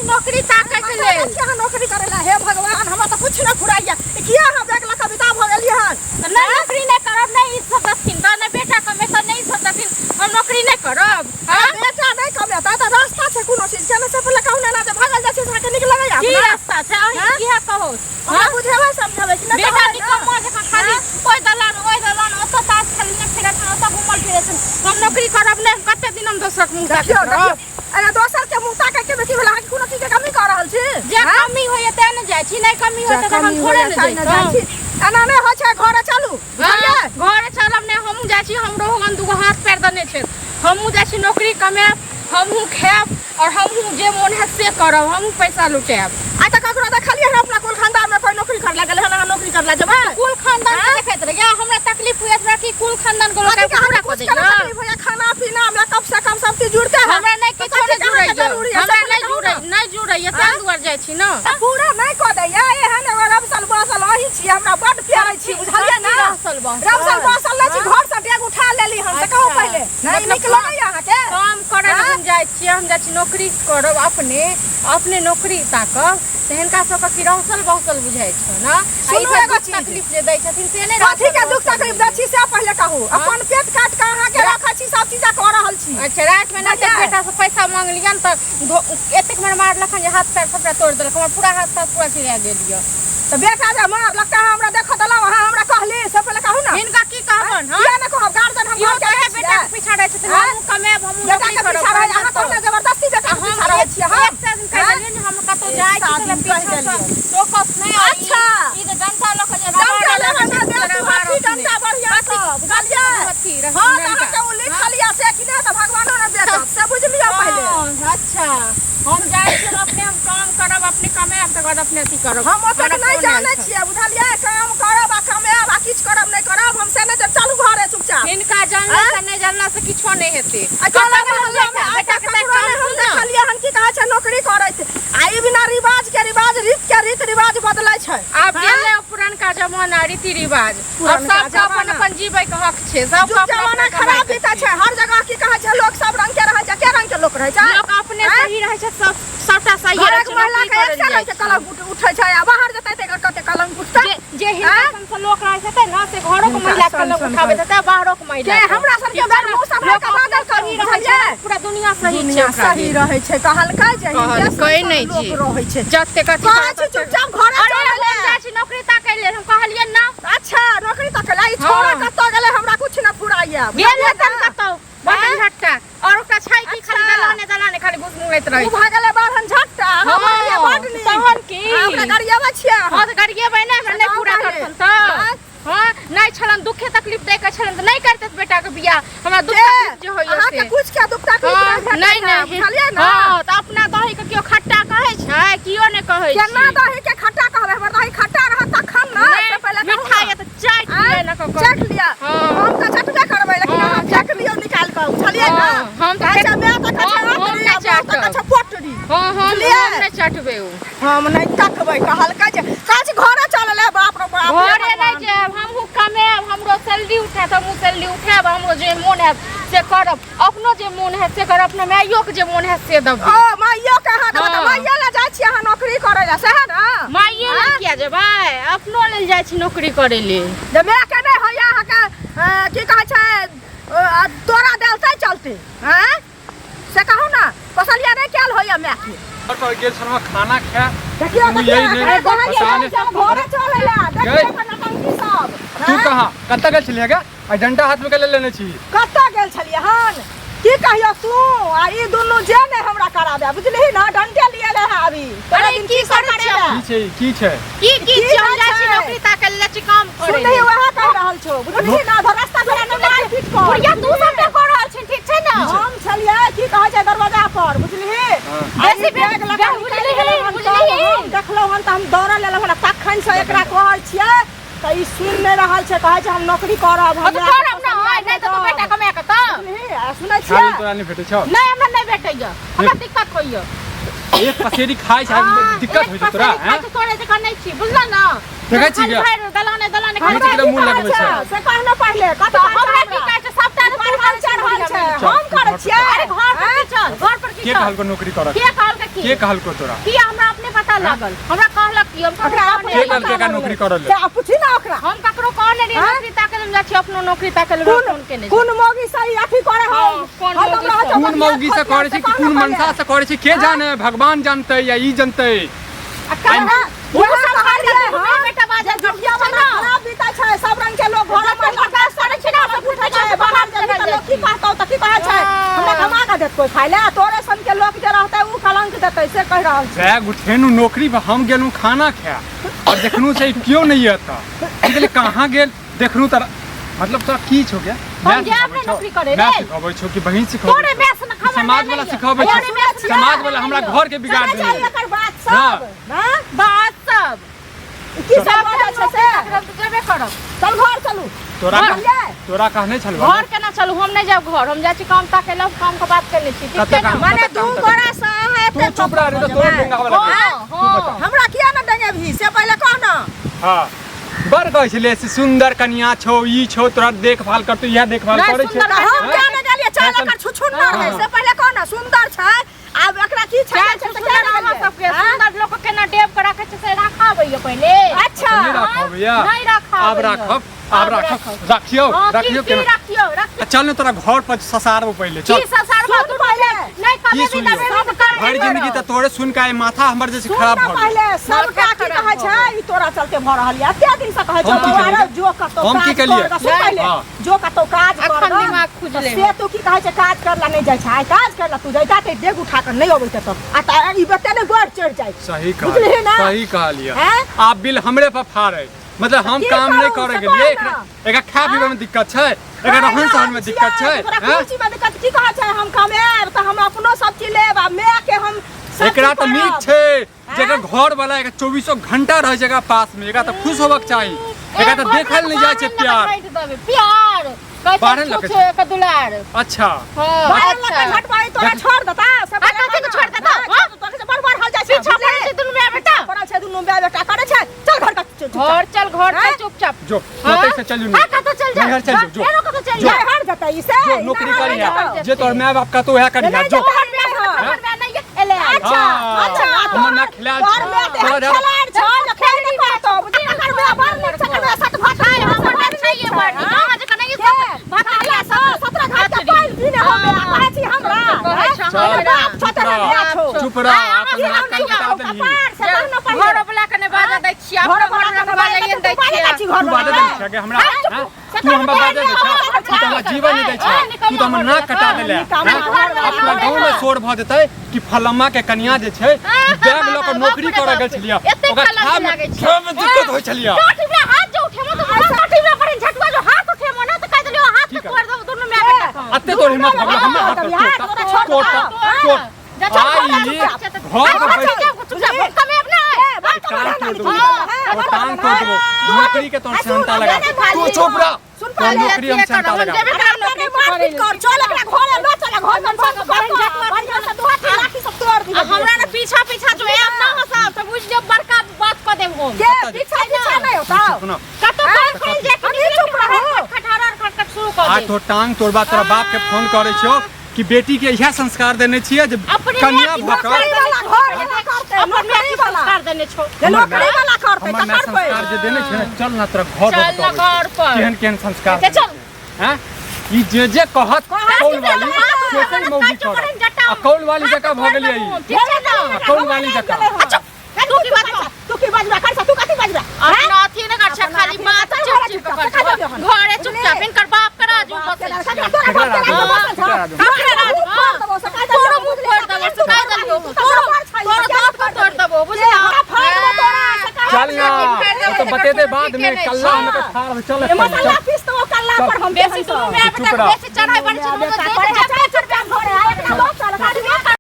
नौकरी ताके के ले क्या नौकरी करेला हे भगवान हमरा तो कुछ ना फुराइया किया हम देखला कविता भ गेली हन तो नहीं नौकरी नहीं करब नहीं इज्जत दथिन तो नहीं बेटा कमे तो नहीं इज्जत दथिन हम नौकरी नहीं करब हां बेटा नहीं कमे त रास्ता छै कोनो चीज के से पहले कहू ना जे भागल जा छै साके निकल गया की रास्ता छै अही की है कहो हां बुझेबे समझाबे कि ना बेटा निकम जे खाली ओइ दलान ओत तास खेलने फिरत ओत घुमल फिरत हम नौकरी करब नहीं कते दिन हम दोसर मुंह ताकब अरे दोसर के मुंह ताके के बेटी वाला कोनो चीज के कमी कर रहल छी जे कमी होय त न जाय छी नहीं कमी होय त हम थोड़े न जाय छी एना नहीं हो छै घर चलू घर चलब नहीं हम जाय छी हमरो हम दुगो हाथ पैर दने छै हम जाय छी नौकरी कमे हमहू खाब और हमहू जे मन है से करब हमहू पैसा लुटाब आ त ककरो देखलिए है अपना कुल खानदान में कोई नौकरी कर लागल है ना नौकरी कर ला जबे कुल खानदान के देखैत रे या हमरा तकलीफ होयत रहा कि कुल खानदान को लोग पूरा कर दे तकलीफ है खाना पीना में कम से कम सब चीज जुड़ते है हमरा नहीं किछो नहीं जुड़ै नहीं जुड़ै ये तान दुआर जाय छी ना पूरा नहीं क दै या एहन रबसल बसल अही छी हमरा बड प्यार छी बुझलिए ना रबसल बसल नहीं छी घर से बैग उठा लेली हम से कहू पहले नहीं निकलो यहां के काम करे हम जाय छी नौकरी करब अपने नौकरी ताकब तेहनका सब की रहसल बहुसल बुझाय छ ना सुनो एगो चीज तकलीफ जे दै छथिन से नहीं कथि के दुख तकलीफ दै छी से पहले कहू अपन पेट काट के अहाँ के रखै छी सब चीज कर रहल छी अच्छा रात में ना बेटा से पैसा मांग लियन त एतेक मार लखन जे हाथ पैर सबटा तोड़ देलक हमर पूरा हाथ पैर पूरा चिरा गेलियो त बेटा जे मार लगता हमरा देख दला वहां हमरा कहली से पहले कहू ना इनका की कहबन हां या न कहब गार्जियन हम घर के बेटा के पीछा रहै छथिन हम कमेब हम बेटा के पीछा रहै अहाँ कहले जबरदस्ती बेटा के पीछा रहै छी हां एक दिन कह देलिए हम कतो जाय छी पीछा फोकस नहीं अच्छा ई त जनता लोग जे डंडा लगा दे हाथी डंडा बढ़िया सब बुझलिए हां अहाँ के लिख लिया से कि नहीं त भगवानो ने बेटा से बुझ लियो पहले अच्छा हम जाय छी अपने हम काम करब अपने कमेब त बाद अपने अथी करब हम ओतक नहीं जाने छियै बुझलिए काम करब आ कमेब आ किछ करब नहीं करब हम से नहीं चलू घरे चुपचाप इनका जानला से नहीं जानला से किछो नहीं हेते बेटा के हम देखलिए हन की कहा छै नौकरी करै छै आई बिना रिवाज के रिवाज रीत रिवाज बदलै छै आब गेलै पुरनका जमाना रीति रिवाज अब सब अपन अपन जीवे के हक छै सब जमाना खराब बीता छै हर जगह की कहा छै लोग सब रंग के रहै छै के रंग के लोग रहै छै लोग अपने सही रहै छै सब सबटा सही रहै छै महिला के एक से रंग के कलम उठै छै आ बाहर जतै त कते कलम उठतै जे हिंदुस्तान से लोग रहै छै ना से घरो के महिला कलम उठाबै छै बाहरो के महिला के हमरा सब के बारे में सब के बादल करू रहै छै पूरा दुनिया सही छै सही रहै छै कहलकै जे कहै नहीं जी रहै छै जते कथि कहै छी चुपचाप घरे चल जाय छी नौकरी ताकै ले हम कहलिए ना अच्छा नौकरी ताकै ला ई छोरा कत गेलै हमरा कुछ न फुराइया गेलै तन कतौ बटन झटका और ओकरा छै की खाली दलाने खाली घुस मुंगैत रहै उ भागले बाहन झटका हमरा ये बड नी तहन की हमरा गरियावा छियै हां त गरियाबै नै हमरा नै पूरा करथन त हां नै छलन दुखे तकलीफ दे के छलन त नै करतै बेटा के बियाह हमरा दुख तकलीफ जे होय अहाँ के कुछ के दुख तकलीफ नहीं बुझलिए ना हां त अपना दही के कियो खट्टा कहै छै कियो नै कहै छै केना दही के खट्टा कहबै हमर दही खट्टा रहत तखन ना से पहले मिठाई त चाट ले न कह चाट लिया हम त चटबे करबै लेकिन हम चाट लियो निकाल के बुझलिए ना हम त अच्छा मैं त अच्छा पोटरी हां हम नै चाटबे हम नै तकबै कहलकै जे काज घरे चलले बाप रे बाप घरे नै जाब हमहु कमेब हमरो सैलरी उठात हमहु सैलरी उठाब हमरो जे मोन है से करब अपनो जे मोन है से करब अपना माइयो के जे मोन है से दब ओ माइयो के हां त माइयो ले जाय छी अहाँ नौकरी करे ला से है ना माइयो ले किया जेबै अपनो ले जाय छी नौकरी करे ले जे मैं के नै होया अहाँ के की कहै छै तोरा देलतै चलते हैं से कहू ना पसलिया नै केल होया मैं के और पर गेल छन खाना खा देखियो तू यही नहीं परेशान घरे चले ला देखियो नटंकी सब तू कहां कत्ता गेल छलिए का आ डंडा हाथ में के ले लेने छी कत्ता गेल छलिए हन की कहियो तू आ ई दुनु जे नै हमरा कराबे बुझलिही ना डंडे लिए ले है अभी अरे की करे की छै की हम जाय छी नौकरी ताके ले छी काम करे सुनही वहा कह रहल छौ बुझलिही ना रास्ता पे न मार पीट कर और या तू सब पे कर रहल छी ठीक छै ना हम छलिए की कहै छै दरवाजा पर बुझलिही बेसी बैग लगा बुझलिही देखलो हन त हम दौड़ लेलो हन तखन से एकरा कहै छियै त ई सुन नै रहल छै कहै छै हम नौकरी करब हम करब ना होय नै त तू बेटा कमे के त सुनै छियै खाली तोरा नै भेटै छौ नै हमरा नै भेटैया हमरा दिक्कत होइया एक पसेरी खाइ छै दिक्कत होय छै तोरा हैं तोरे से कनै छी बुझला ना देखै छी दलाने खाइ छी के मुंह लगबै छै से कहना पहले कत हमरा की कहै छै सबटा पर चढ़ रहल छै हम करै छियै अरे घर पर की चल घर पर की के कहल को नौकरी करत के कहल के की के कहल को तोरा की हमरा अपने पता लागल हमरा कहलक कि हम ओकरा अपने के कहल के का नौकरी करल क्या पूछी ना ओकरा हम ककरो कहले रे हाँ? नौकरी ताके हम जाछि अपनो नौकरी ताके ले फोन केने कोन मौगी सही अथी करे हो हाँ, कोन मौगी से करे छै कि कोन मनसा से करे छै के जाने भगवान जानते या ई जानते वो सब हां बेटा बाजा दुनिया वाला खराब बीता छै सब रंग के लोग घर में प्रकाश करे छै ना सब उठे छै बाहर जाके त लोग की कहतौ त की कहै छै हमरा कमा के देत कोई खाइ ले तोरे सन के लोग जे रहतै उ कलंक देतै से कह रहल छै बैग उठेनु नौकरी पर हम गेलु खाना खाए और देखनु छै क्यों नहीं आता कहले कहां गेल देखनु त मतलब तोरा की छौ के हम जे अपने नौकरी करे रे मैं सिखाबै छौ कि बहिन सिखाबै तोरे मैस न खबर समाज वाला सिखाबै छौ समाज वाला हमरा घर के बिगाड़ जाने चाहिए दिए एकर बात सब हां बात सब की सब बात छै से हम तो जेबे करब चल घर चलू तोरा कहने छलवा घर केना चलू हम नहीं जाब घर हम जाछि काम ताके ला काम के बात करने छी ठीक छै ना माने दू गोरा सा है तू चुप रह रे तो तोरे डेंगा वाला तू बता हमरा किया ना देंगे भी से पहले कह ना हां बर कहै छले से सुंदर कन्या छौ ई छौ तोरा देखभाल करतौ इहा देखभाल करे छै हम क्या ना गेलिए चल कर छुछुंदर है से पहले कह ना सुंदर छै आब एकरा की छै से क्या ना सबके सुंदर लोग केना टेप के राखे छै से राखाबैया पहले अच्छा नहीं राखबैया नहीं राखब अब राखियो की राखियो चल ने तोरा घर पर ससारबो पहले चल की ससारबो तू पहले नहीं कभी भी लबे मत कर भर जिंदगी त तोरे सुन के माथा हमर जैसे खराब भ पहले सब का की कहै छै ई तोरा चलते भ रहल या एते दिन से कहै छै बाबा जो कतो हम की केलिए जो कतो काज कर अखन दिमाग खुजले से तू की कहै छै काज करला नहीं जाय छै काज करला तू जाइता ते डेग उठा कर नहीं अबै त आ त ई बते ने गोर चढ़ जाय सही बुझलिही ना? सही कहलिए हैं? आप बिल हमरे पर फाड़े मतलब हम की काम नहीं करू, करे से गेलिए कह ना। एकरा खा पीबे में दिक्कत छै एकरा रहन सहन में दिक्कत छै हैं? कुछ में दिक्कत की कहै छै हम कमाएब त हम अपनो सब चीज लेब आ मैं के हम सब एकरा चीज तो नीक करब। छै जेकर घर वाला एकरा 24 घंटा रहे छै एकरा पास में एकरा तो खुश होबक चाही एकरा तो देखल नहीं जाय छै प्यार बाहर लगे छै का दुलार अच्छा बाहर लगे झटवाई तोरा छोड़ देता सब कथि के छोड़ देता तोरा से बड़ हल जाय छै पीछा पड़े छै दुनु में बेटा पड़ल छै दुनु में बेटा करे छै चल घर चल चुपचाप जो होते से चलू हां कतो चल जा घर चल जो फेरो कतो चल जा जा हर जाता इसे जो नौकरी करिया जे तोर माय बाप का तो वह करिया जो नहीं एले अच्छा अच्छा हमर ना खिलाल तोरा खिलाड़ छ न खेल नहीं करतो बुझी अगर मैं बार नहीं सकल सत भाषा हमर ना चाहिए बड़ी कहां जे कने ये भाषा 17 घंटा पाल दिन हम कहै छी हमरा चुप रह अपन नाक कटा देली घर वाला कने बाजा दै छी अपन घर वाला बाजा ये दै छी तू बाजा दे छै हमरा तू हम बाजा दे छै तू हमरा जीवन नहीं दै छै तू तो हमर नाक कटा देले अपना गांव में शोर भ देतै कि फलम्मा के कन्या जे छै बैग ल के नौकरी करे गेल छलिया ओकर खाम सब दिक्कत होय छलिया काठी में हाथ जो उठे मत काठी में पर झटवा जो हाथ उठे मने तो कह देलियो हाथ में तोड़ दो दोनों में बेटा अत्ते तोर हिम्मत भगला हम हाथ छोड़ छोड़ आई घर कमे अपना टांग तोड़ देबो नौकरी के तोर सेंटा लगा तू चुप रह सुन तो नौकरी हम सेंटा लगा चल एकरा घरे लो चल घर में बढ़िया से दुआ लाठी सब तोड़ दी हमरा ने पीछा पीछा जो है अपना हसाब तो बुझ जो बड़का बात कर देब हम के पीछा पीछा नहीं होता सुनो कतो खोल जे कि चुप रहो खटारा खटखट शुरू कर आ दे तो टांग तोड़बा तोरा बाप के फोन करे छो कि बेटी के यह संस्कार देने छिए जे कन्या भकर नौकरी वाला कर देने छो नौकरी वाला करते हमर में संस्कार जे देने छै चल ना तोरा घर चल ना घर पर केहन केहन संस्कार चल हैं ई जे कहत कौल वाली कैसे मौगी कर कौल वाली जगह भ गेली आई ठीक है ना कौल वाली जगह तू की बात कर तू कथि बाज रहा अपना अथी न कर छ खाली बात चिप कर घरे चुपचाप इनकर बाप करा जो चल ना तो बते दे बाद में कल्ला हम के खार चल मसाला पीस तो कल्ला पर हम बेसी सुनो मैं बेटा बेसी चढ़ाई बन छ तो दे घरे आए अपना दोस्त चल